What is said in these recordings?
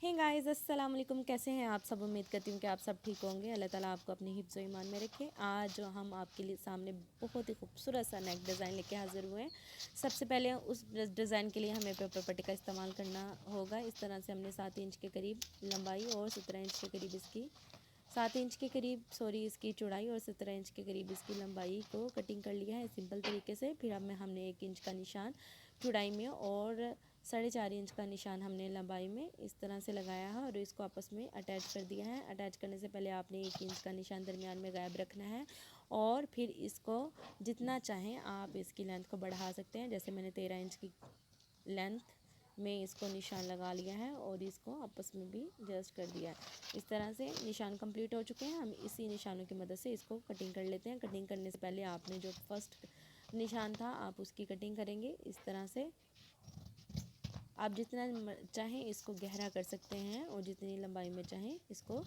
Hey guys, अस्सलाम वालेकुम। कैसे हैं आप सब? उम्मीद करती हूँ कि आप सब ठीक होंगे। अल्लाह ताला आपको अपनी हिफ्ज़ व ईमान में रखे। आज हम आपके लिए सामने बहुत ही खूबसूरत सा नेक डिज़ाइन लेके हाज़िर हुए हैं। सबसे पहले उस डिज़ाइन के लिए हमें पेपर पट्टी का इस्तेमाल करना होगा। इस तरह से हमने 7 इंच के करीब लंबाई और 17 इंच के करीब इसकी 7 इंच के करीब इसकी चौड़ाई और 17 इंच के करीब इसकी लंबाई को कटिंग कर लिया है सिंपल तरीके से। फिर अब में हमने 1 इंच का निशान चौड़ाई में और 4.5 इंच का निशान हमने लंबाई में इस तरह से लगाया है और इसको आपस में अटैच कर दिया है। अटैच करने से पहले आपने 1 इंच का निशान दरमियान में गायब रखना है और फिर इसको जितना चाहें आप इसकी लेंथ को बढ़ा सकते हैं। जैसे मैंने 13 इंच की लेंथ में इसको निशान लगा लिया है और इसको आपस में भी एडजस्ट कर दिया है। इस तरह से निशान कंप्लीट हो चुके हैं। हम इसी निशानों की मदद से इसको कटिंग कर लेते हैं। कटिंग करने से पहले आपने जो फर्स्ट निशान था आप उसकी कटिंग करेंगे। इस तरह से आप जितना चाहें इसको गहरा कर सकते हैं और जितनी लंबाई में चाहें इसको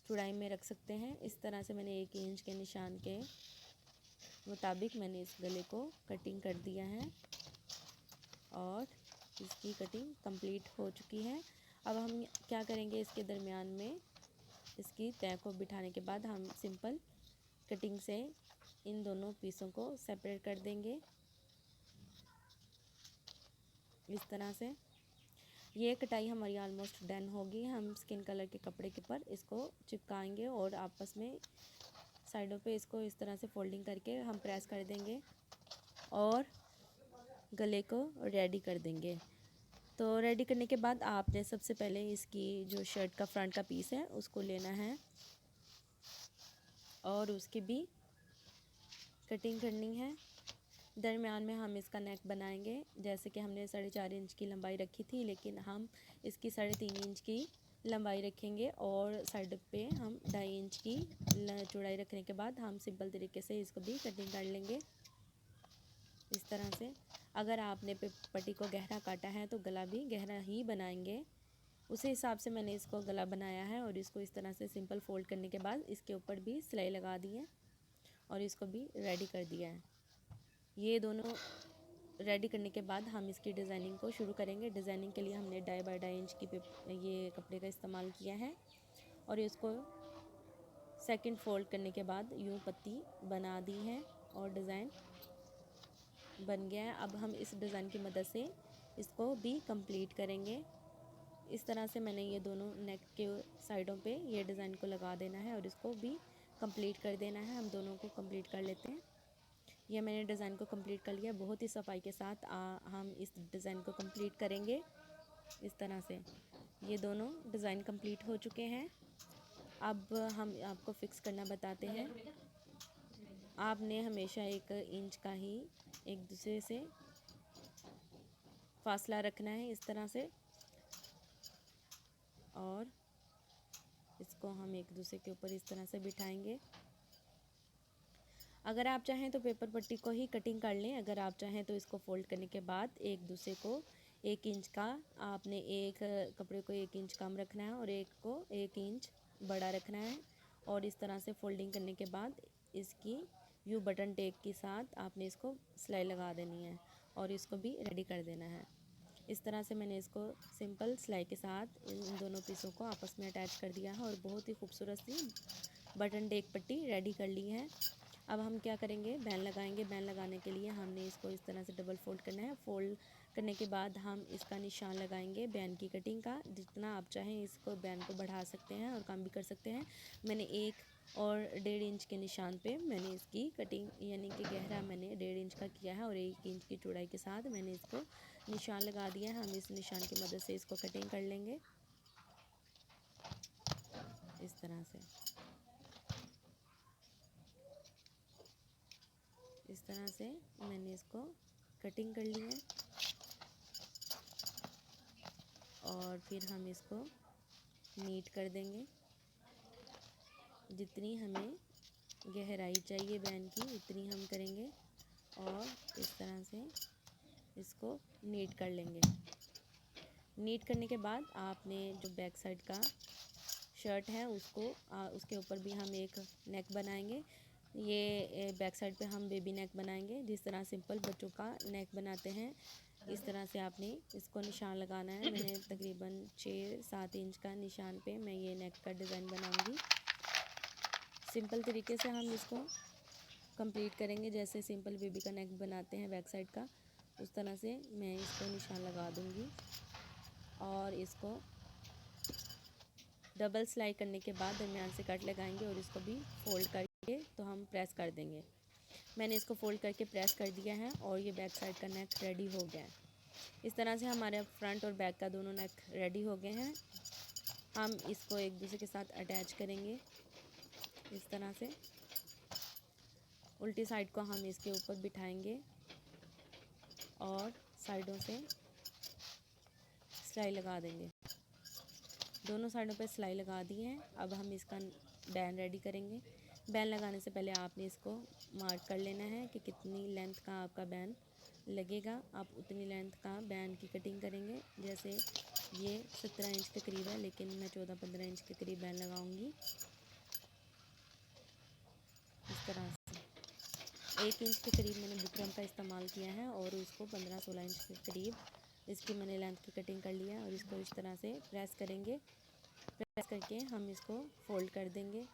चौड़ाई में रख सकते हैं। इस तरह से मैंने 1 इंच के निशान के मुताबिक मैंने इस गले को कटिंग कर दिया है और इसकी कटिंग कंप्लीट हो चुकी है। अब हम क्या करेंगे, इसके दरमियान में इसकी तय को बिठाने के बाद हम सिंपल कटिंग से इन दोनों पीसों को सेपरेट कर देंगे। इस तरह से ये कटाई हमारी ऑलमोस्ट डन होगी। हम स्किन कलर के कपड़े के ऊपर इसको चिपकाएंगे और आपस में साइडों पे इसको इस तरह से फोल्डिंग करके हम प्रेस कर देंगे और गले को रेडी कर देंगे। तो रेडी करने के बाद आपने सबसे पहले इसकी जो शर्ट का फ्रंट का पीस है उसको लेना है और उसकी भी कटिंग करनी है। दरमियान में हम इसका नेक बनाएंगे। जैसे कि हमने 4.5 इंच की लंबाई रखी थी, लेकिन हम इसकी 3.5 इंच की लंबाई रखेंगे और साइड पे हम 2.5 इंच की चौड़ाई रखने के बाद हम सिंपल तरीके से इसको भी कटिंग कर लेंगे। इस तरह से अगर आपने पट्टी को गहरा काटा है तो गला भी गहरा ही बनाएंगे। उसी हिसाब से मैंने इसको गला बनाया है और इसको इस तरह से सिंपल फोल्ड करने के बाद इसके ऊपर भी सिलाई लगा दी है और इसको भी रेडी कर दिया है। ये दोनों रेडी करने के बाद हम इसकी डिज़ाइनिंग को शुरू करेंगे। डिज़ाइनिंग के लिए हमने 2.5 इंच की ये कपड़े का इस्तेमाल किया है और इसको सेकंड फोल्ड करने के बाद यूँ पत्ती बना दी है और डिज़ाइन बन गया है। अब हम इस डिज़ाइन की मदद से इसको भी कंप्लीट करेंगे। इस तरह से मैंने ये दोनों नेक के साइडों पे ये डिज़ाइन को लगा देना है और इसको भी कंप्लीट कर देना है। हम दोनों को कंप्लीट कर लेते हैं। ये मैंने डिज़ाइन को कंप्लीट कर लिया। बहुत ही सफाई के साथ हम इस डिज़ाइन को कंप्लीट करेंगे। इस तरह से ये दोनों डिज़ाइन कंप्लीट हो चुके हैं। अब हम आपको फ़िक्स करना बताते हैं। आपने हमेशा 1 इंच का ही एक दूसरे से फासला रखना है इस तरह से और इसको हम एक दूसरे के ऊपर इस तरह से बिठाएंगे। अगर आप चाहें तो पेपर पट्टी को ही कटिंग कर लें। अगर आप चाहें तो इसको फोल्ड करने के बाद एक दूसरे को 1 इंच का आपने एक कपड़े को 1 इंच कम रखना है और एक को 1 इंच बड़ा रखना है और इस तरह से फोल्डिंग करने के बाद इसकी यू बटन टेप के साथ आपने इसको सिलाई लगा देनी है और इसको भी रेडी कर देना है। इस तरह से मैंने इसको सिंपल सिलाई के साथ इन दोनों पीसों को आपस में अटैच कर दिया है और बहुत ही खूबसूरत सी बटन टेक पट्टी रेडी कर ली है। अब हम क्या करेंगे, बैन लगाएंगे। बैन लगाने के लिए हमने इसको इस तरह से डबल फोल्ड करना है। फोल्ड करने के बाद हम इसका निशान लगाएंगे बैन की कटिंग का। जितना आप चाहें इसको बैन को बढ़ा सकते हैं और कम भी कर सकते हैं। मैंने 1 और 1.5 इंच के निशान पे मैंने इसकी कटिंग यानी कि गहरा मैंने 1.5 इंच का किया है और 1 इंच की चौड़ाई के साथ मैंने इसको निशान लगा दिया है। हम इस निशान की मदद से इसको कटिंग कर लेंगे इस तरह से। इस तरह से मैंने इसको कटिंग कर ली है और फिर हम इसको नीट कर देंगे। जितनी हमें गहराई चाहिए बैन की उतनी हम करेंगे और इस तरह से इसको नीट कर लेंगे। नीट करने के बाद आपने जो बैक साइड का शर्ट है उसको उसके ऊपर भी हम एक नेक बनाएंगे। ये बैक साइड पे हम बेबी नेक बनाएंगे जिस तरह सिंपल बच्चों का नेक बनाते हैं। इस तरह से आपने इसको निशान लगाना है। मैंने तकरीबन 6-7 इंच का निशान पे मैं ये नेक का डिज़ाइन बनाऊंगी। सिंपल तरीके से हम इसको कंप्लीट करेंगे, जैसे सिंपल बेबी का नेक बनाते हैं बैक साइड का, उस तरह से मैं इसको निशान लगा दूंगी। और इसको डबल सिलाई करने के बाद दरमियान से कट लगाएंगे और इसको भी फोल्ड करके तो हम प्रेस कर देंगे। मैंने इसको फोल्ड करके प्रेस कर दिया है और ये बैक साइड का नेक रेडी हो गया है। इस तरह से हमारे फ्रंट और बैक का दोनों नेक रेडी हो गए हैं। हम इसको एक दूसरे के साथ अटैच करेंगे। इस तरह से उल्टी साइड को हम इसके ऊपर बिठाएंगे और साइडों से सिलाई लगा देंगे। दोनों साइडों पे सिलाई लगा दी है। अब हम इसका बैन रेडी करेंगे। बैन लगाने से पहले आपने इसको मार्क कर लेना है कि कितनी लेंथ का आपका बैन लगेगा। आप उतनी लेंथ का बैन की कटिंग करेंगे। जैसे ये 17 इंच के करीब है, लेकिन मैं 14-15 इंच के करीब बैन लगाऊंगी। इस तरह से 1 इंच के करीब मैंने बुकरम का इस्तेमाल किया है और उसको 15-16 इंच के करीब इसकी मैंने लेंथ की कटिंग कर लिया है। और इसको इस तरह से प्रेस करेंगे। प्रेस करके हम इसको फोल्ड कर देंगे।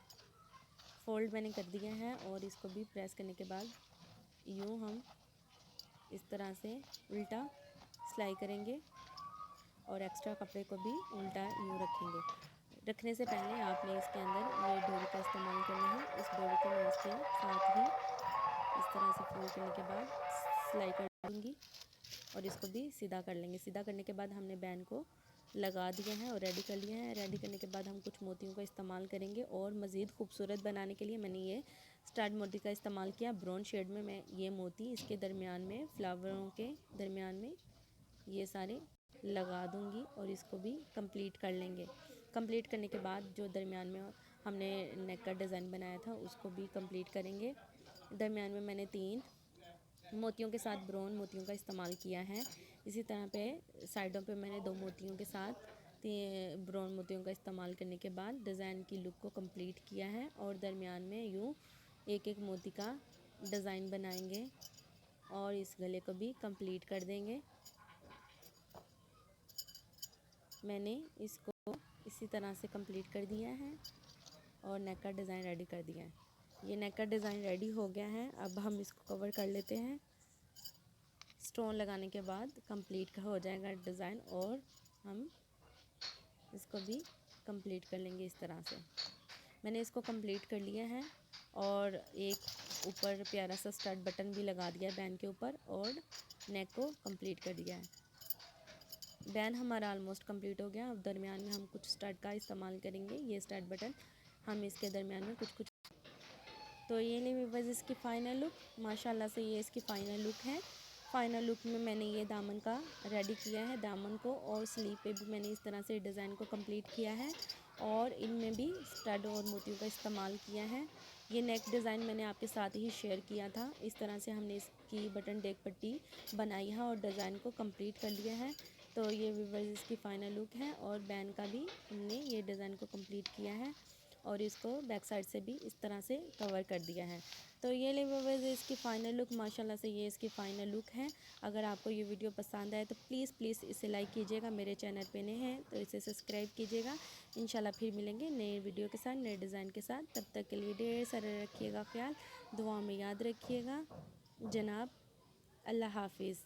फोल्ड मैंने कर दिया है और इसको भी प्रेस करने के बाद यूँ हम इस तरह से उल्टा सिलाई करेंगे और एक्स्ट्रा कपड़े को भी उल्टा यूँ रखेंगे। रखने से पहले आपने इसके अंदर ये डोरी का इस्तेमाल करना है। इस डोरी को मैं इसके साथ ही इस तरह से फोल्ड करने के बाद सिलाई कर दूँगी और इसको भी सीधा कर लेंगे। सीधा करने के बाद हमने बैन को लगा दिया है और रेडी कर लिया है। रेडी करने के बाद हम कुछ मोतियों का इस्तेमाल करेंगे और मज़ीद खूबसूरत बनाने के लिए मैंने ये स्टार्ट मोती का इस्तेमाल किया। ब्राउन शेड में मैं ये मोती इसके दरमियान में, फ्लावरों के दरमियान में ये सारे लगा दूंगी और इसको भी कंप्लीट कर लेंगे। कंप्लीट करने के बाद जो दरमियान में हमने नेक का डिज़ाइन बनाया था उसको भी कंप्लीट करेंगे। दरमियान में मैंने 3 मोतियों के साथ ब्राउन मोतियों का इस्तेमाल किया है। इसी तरह पे साइडों पे मैंने 2 मोतियों के साथ ब्राउन मोतियों का इस्तेमाल करने के बाद डिज़ाइन की लुक को कंप्लीट किया है। और दरमियान में यूँ एक मोती का डिज़ाइन बनाएंगे और इस गले को भी कंप्लीट कर देंगे। मैंने इसको इसी तरह से कंप्लीट कर दिया है और नेक का डिज़ाइन रेडी कर दिया है। ये नेक का डिज़ाइन रेडी हो गया है। अब हम इसको कवर कर लेते हैं। स्टोन लगाने के बाद कंप्लीट हो जाएगा डिज़ाइन और हम इसको भी कंप्लीट कर लेंगे। इस तरह से मैंने इसको कंप्लीट कर लिया है और एक ऊपर प्यारा सा स्टड बटन भी लगा दिया बैन के ऊपर और नेक को कंप्लीट कर दिया है। बैन हमारा ऑलमोस्ट कंप्लीट हो गया। अब दरमियान में हम कुछ स्टड का इस्तेमाल करेंगे। ये स्टड बटन हम इसके दरमियान में कुछ तो ये नहीं बस इसकी फ़ाइनल लुक माशाल्लाह से ये इसकी फ़ाइनल लुक है। फ़ाइनल लुक में मैंने ये दामन का रेडी किया है। दामन को और स्लीव पे भी मैंने इस तरह से डिज़ाइन को कंप्लीट किया है और इनमें भी स्टड और मोतियों का इस्तेमाल किया है। ये नेक डिज़ाइन मैंने आपके साथ ही शेयर किया था। इस तरह से हमने इसकी बटन डेक पट्टी बनाई है और डिज़ाइन को कंप्लीट कर लिया है। तो ये व्यूअर्स इसकी फ़ाइनल लुक है और बैन का भी हमने ये डिज़ाइन को कंप्लीट किया है और इसको बैक साइड से भी इस तरह से कवर कर दिया है। तो ये ले व्यूअर्स इसकी फ़ाइनल लुक माशाल्लाह से ये इसकी फ़ाइनल लुक है। अगर आपको ये वीडियो पसंद आए तो प्लीज़ इसे लाइक कीजिएगा। मेरे चैनल पे नए हैं तो इसे सब्सक्राइब कीजिएगा। इंशाल्लाह फिर मिलेंगे नए वीडियो के साथ, नए डिज़ाइन के साथ। तब तक के लिए ढेर सारा रखिएगा ख्याल, दुआ में याद रखिएगा। जनाब, अल्लाह हाफिज़।